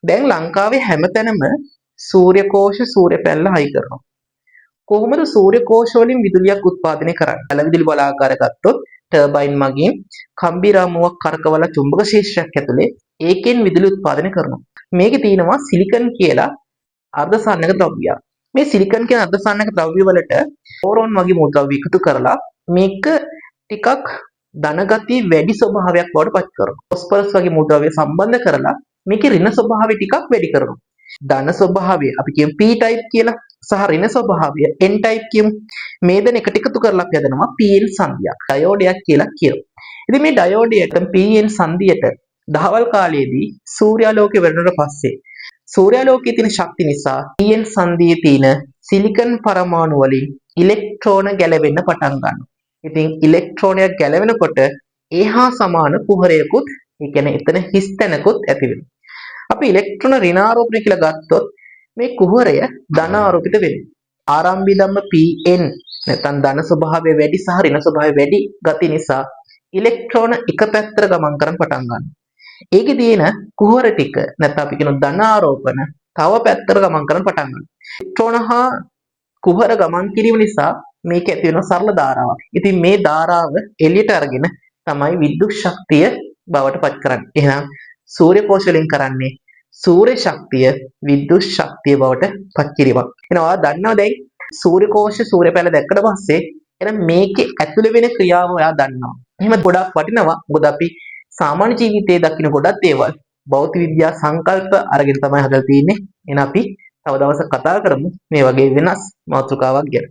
දැන් ලංකාවේ හැමතැනම සූර්ය කෝෂ සූර්ය පැනල හයි කරනවා. කොහොමද සූර්ය කෝෂ වලින් විදුලියක් උත්පාදනය කරන්නේ? පැල විදුලි බලාගාර ගත්තොත් ටර්බයින් මගින් කම්බි රාමුවක් කරකවලා චුම්බක ක්ෂේත්‍රයක් ඇතුලේ ඒකෙන් විදුලි උත්පාදනය කරනවා. මේකේ තියෙනවා සිලිකන් කියලා අර්ධසාන්නක ද්‍රව්‍යයක්. මේ සිලිකන් කියන අර්ධසාන්නක ද්‍රව්‍ය වලට බෝරෝන් වගේ මූලද්‍රව්‍ය එකතු කරලා මේක ටිකක් ධන ගතිය වැඩි ස්වභාවයක් බවට පත් කරනවා. ෆොස්ෆරස් වගේ මූලද්‍රව්‍ය සම්බන්ධ කරලා මේකේ ඍණ ස්වභාවය ටිකක් වැඩි කරනවා. ධන ස්වභාවය අපි කියමු p type කියලා සහ ඍණ ස්වභාවය n type කියමු. මේ දෙන එකට එකතු කරලා අපි හදනවා pn සංදියක්. ඩයෝඩයක් කියලා කියනවා. ඉතින් මේ ඩයෝඩයට pn සංදියට දහවල් කාලයේදී සූර්යාලෝකය වැටුණාට පස්සේ සූර්යාලෝකයේ තියෙන ශක්තිය නිසා pn සංදියේ තියෙන සිලිකන් පරමාණු වලින් ඉලෙක්ට්‍රෝන ගැලවෙන්න පටන් ගන්නවා. ඉතින් ඉලෙක්ට්‍රෝනයක් ගැලවෙනකොට ඒහා සමාන කුහරයකුත් ඒ කියන්නේ එතන හිස් තැනකුත් ඇති වෙනවා. අපි ඉලෙක්ට්‍රෝන ඍණාරෝපණය කියලා ගත්තොත් මේ කුහරය ධනාරෝපිත වෙනවා. ආරම්භී ධම්ම Pn නැත්නම් ධන ස්වභාවය වැඩි සහ ඍණ ස්වභාවය වැඩි ගති නිසා ඉලෙක්ට්‍රෝන එක පැත්තට ගමන් කරන්න පටන් ගන්නවා. ඒකේ තියෙන කුහර ටික නැත්නම් අපි කියන ධනාරෝපණ තව පැත්තට ගමන් කරන්න පටන් ගන්නවා. ඉලෙක්ට්‍රෝන හා කුහර ගමන් කිරීම නිසා මේක ඇති වෙන සරල ධාරාවක්. ඉතින් මේ ධාරාව එළියට අරගෙන තමයි විද්‍යුත් ශක්තිය බවට පත් කරන්නේ. එහෙනම් සූර්ය කෝෂ වලින් කරන්නේ සූර්ය ශක්තිය විද්‍යුත් ශක්තිය බවට පත් කිරීමක්. එහෙනම් ඔයා දන්නවා දැන් සූර්ය කෝෂ සූර්ය පැල දැක්කට පස්සේ එහෙනම් මේකේ ඇතුළේ වෙන ක්‍රියාව ඔයා දන්නවා. එහෙම ගොඩක් වටිනවා. මොකද අපි සාමාන්‍ය ජීවිතයේ දකින්න ගොඩක් දේවල් භෞතික විද්‍යා සංකල්ප අරගෙන තමයි හදලා තියෙන්නේ. එහෙනම් අපි තව දවසක් කතා කරමු මේ වගේ වෙනස් මාතෘකාවක් ගැන.